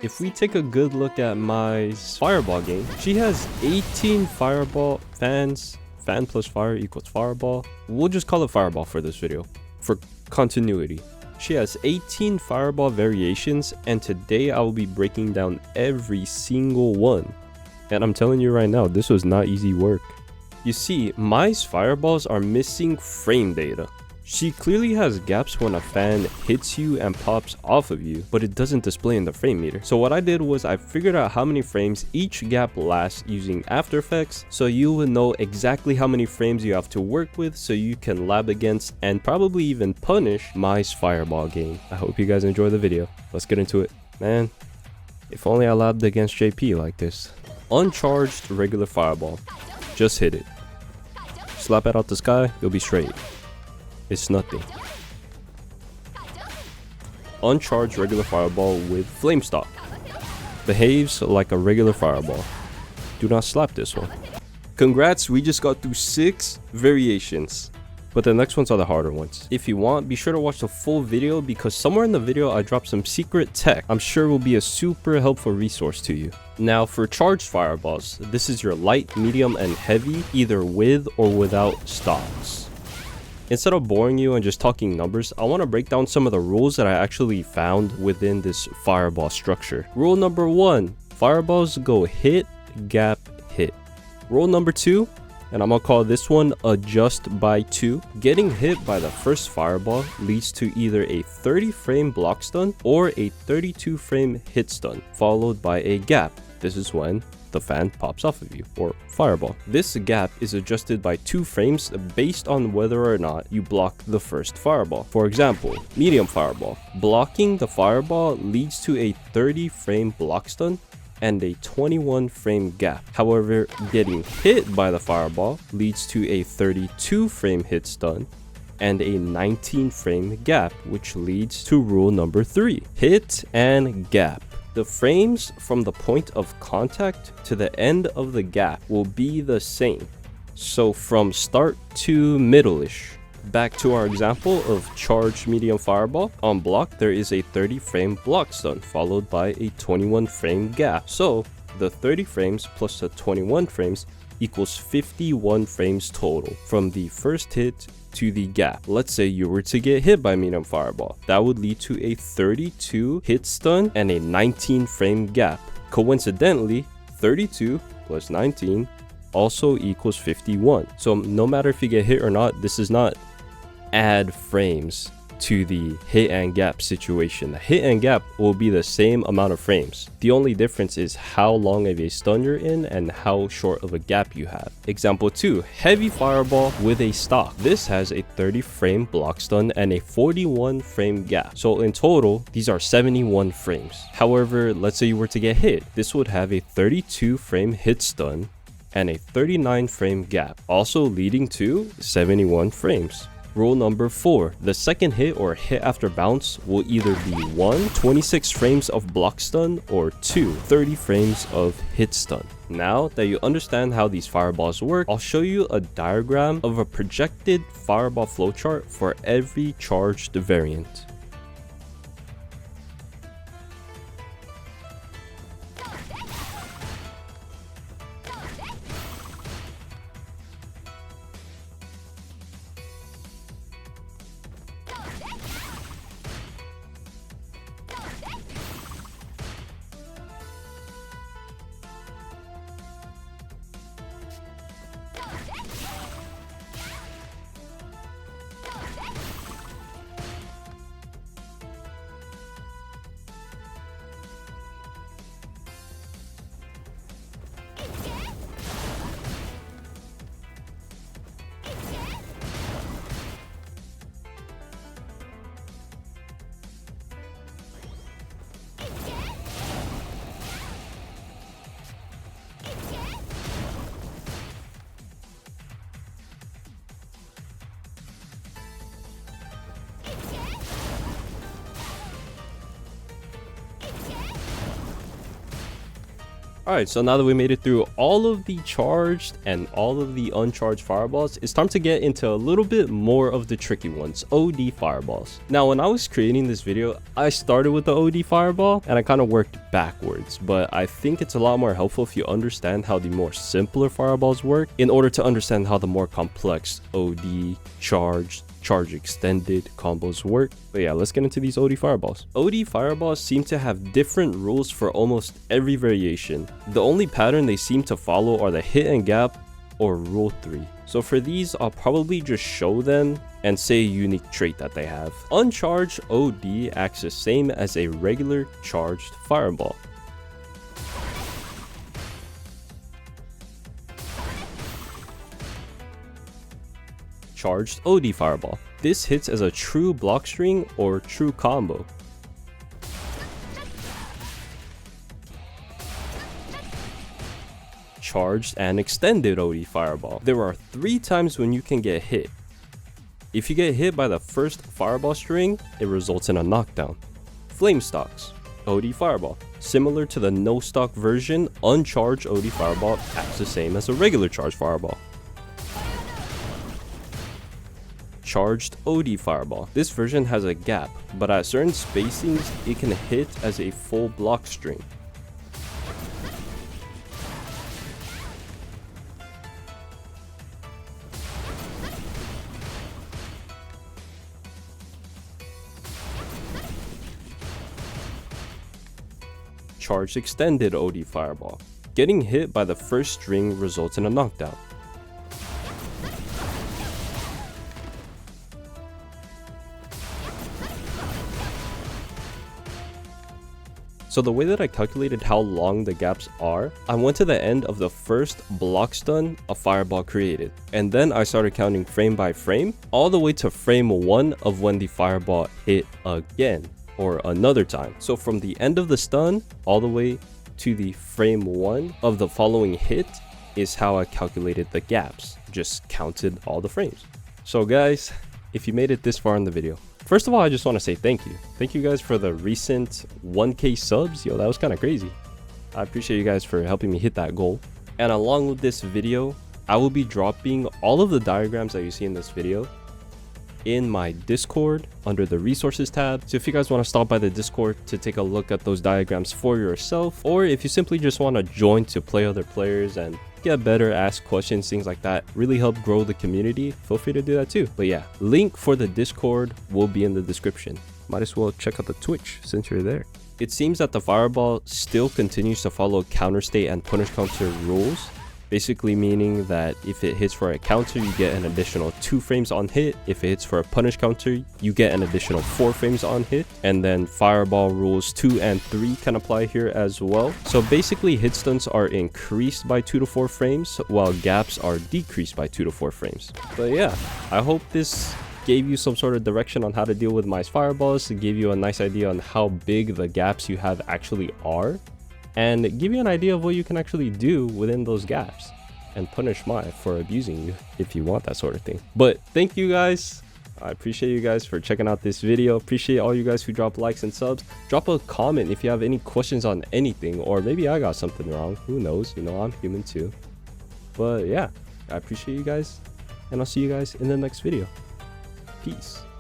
If we take a good look at Mai's Fireball game, she has 18 Fireball fans. Fan plus fire equals Fireball. We'll just call it Fireball for this video, for continuity. She has 18 Fireball variations, and today I will be breaking down every single one. And I'm telling you right now, this was not easy work. You see, Mai's Fireballs are missing frame data. She clearly has gaps when a fan hits you and pops off of you, but it doesn't display in the frame meter. So what I did was I figured out how many frames each gap lasts using After Effects, so you will know exactly how many frames you have to work with so you can lab against and probably even punish Mai's Fireball game. I hope you guys enjoy the video. Let's get into it. Man, if only I labbed against JP like this. Uncharged regular Fireball. Just hit it. Slap it out the sky, you'll be straight. It's nothing. Uncharged regular Fireball with Flame Stock. Behaves like a regular Fireball. Do not slap this one. Congrats, we just got through 6 variations. But the next ones are the harder ones. If you want, be sure to watch the full video because somewhere in the video I dropped some secret tech I'm sure will be a super helpful resource to you. Now for charged Fireballs, this is your light, medium, and heavy, either with or without stocks. Instead of boring you and just talking numbers, I want to break down some of the rules that I actually found within this Fireball structure. Rule number 1, Fireballs go hit, gap, hit. Rule number 2, and I'm gonna call this one adjust by 2. Getting hit by the first Fireball leads to either a 30 frame block stun or a 32 frame hit stun, followed by a gap. This is when the fan pops off of you, or Fireball. This gap is adjusted by 2 frames based on whether or not you block the first Fireball. For example, medium Fireball. Blocking the Fireball leads to a 30 frame block stun and a 21 frame gap. However, getting hit by the Fireball leads to a 32 frame hit stun and a 19 frame gap, which leads to rule number 3, hit and gap. The frames from the point of contact to the end of the gap will be the same. So from start to middle-ish. Back to our example of charged medium Fireball. On block, there is a 30 frame block stun followed by a 21 frame gap. So the 30 frames plus the 21 frames equals 51 frames total from the first hit to the gap. Let's say you were to get hit by medium Fireball. That would lead to a 32 hit stun and a 19 frame gap. Coincidentally, 32 plus 19 also equals 51. So no matter if you get hit or not, this is not add frames to the hit and gap situation. The hit and gap will be the same amount of frames. The only difference is how long of a stun you're in and how short of a gap you have. Example 2, heavy Fireball with a stock. This has a 30 frame block stun and a 41 frame gap. So in total, these are 71 frames. However, let's say you were to get hit. This would have a 32 frame hit stun and a 39 frame gap, also leading to 71 frames. Rule number 4, the second hit or hit after bounce will either be 1, 26 frames of block stun, or 2, 30 frames of hit stun. Now that you understand how these Fireballs work, I'll show you a diagram of a projected Fireball flowchart for every charged variant. Alright, so now that we made it through all of the charged and all of the uncharged fireballs, it's time to get into a little bit more of the tricky ones, OD fireballs. Now, when I was creating this video, I started with the OD fireball and I kind of worked backwards, but I think it's a lot more helpful if you understand how the more simpler fireballs work in order to understand how the more complex OD, charged, charge extended combos work. But yeah, let's get into these OD fireballs. OD fireballs seem to have different rules for almost every variation. The only pattern they seem to follow are the hit and gap or rule 3. So for these, I'll probably just show them and say a unique trait that they have. Uncharged OD acts the same as a regular charged fireball. Charged OD fireball. This hits as a true block string or true combo. Charged and extended OD fireball. There are 3 times when you can get hit. If you get hit by the first fireball string, it results in a knockdown. Flame stocks. OD fireball. Similar to the no stock version, uncharged OD fireball acts the same as a regular charged fireball. Charged OD fireball. This version has a gap, but at certain spacings, it can hit as a full block string. Charged extended OD fireball. Getting hit by the first string results in a knockdown. So the way that I calculated how long the gaps are, I went to the end of the first block stun a fireball created, and then I started counting frame by frame all the way to frame 1 of when the fireball hit again or another time. So from the end of the stun all the way to the frame 1 of the following hit is how I calculated the gaps, just counted all the frames. So guys, if you made it this far in the video, first of all, I just want to say thank you. Thank you guys for the recent 1K subs. Yo, that was kind of crazy. I appreciate you guys for helping me hit that goal. And along with this video, I will be dropping all of the diagrams that you see in this video in my Discord under the resources tab. So if you guys want to stop by the Discord to take a look at those diagrams for yourself, or if you simply just want to join to play other players and get better, ask questions, things like that, really help grow the community, feel free to do that too. But yeah, link for the Discord will be in the description. Might as well check out the Twitch since you're there. It seems that the fireball still continues to follow counter state and punish counter rules, basically meaning that if it hits for a counter, you get an additional 2 frames on hit. If it hits for a punish counter, you get an additional 4 frames on hit. And then fireball rules 2 and 3 can apply here as well. So basically hit stuns are increased by 2 to 4 frames, while gaps are decreased by 2 to 4 frames. But yeah, I hope this gave you some sort of direction on how to deal with Mai's fireballs, to give you a nice idea on how big the gaps you have actually are, and give you an idea of what you can actually do within those gaps and punish Mai for abusing you if you want that sort of thing. But thank you guys. I appreciate you guys for checking out this video. Appreciate all you guys who drop likes and subs. Drop a comment if you have any questions on anything, or maybe I got something wrong. Who knows? You know, I'm human too. But yeah, I appreciate you guys, and I'll see you guys in the next video. Peace.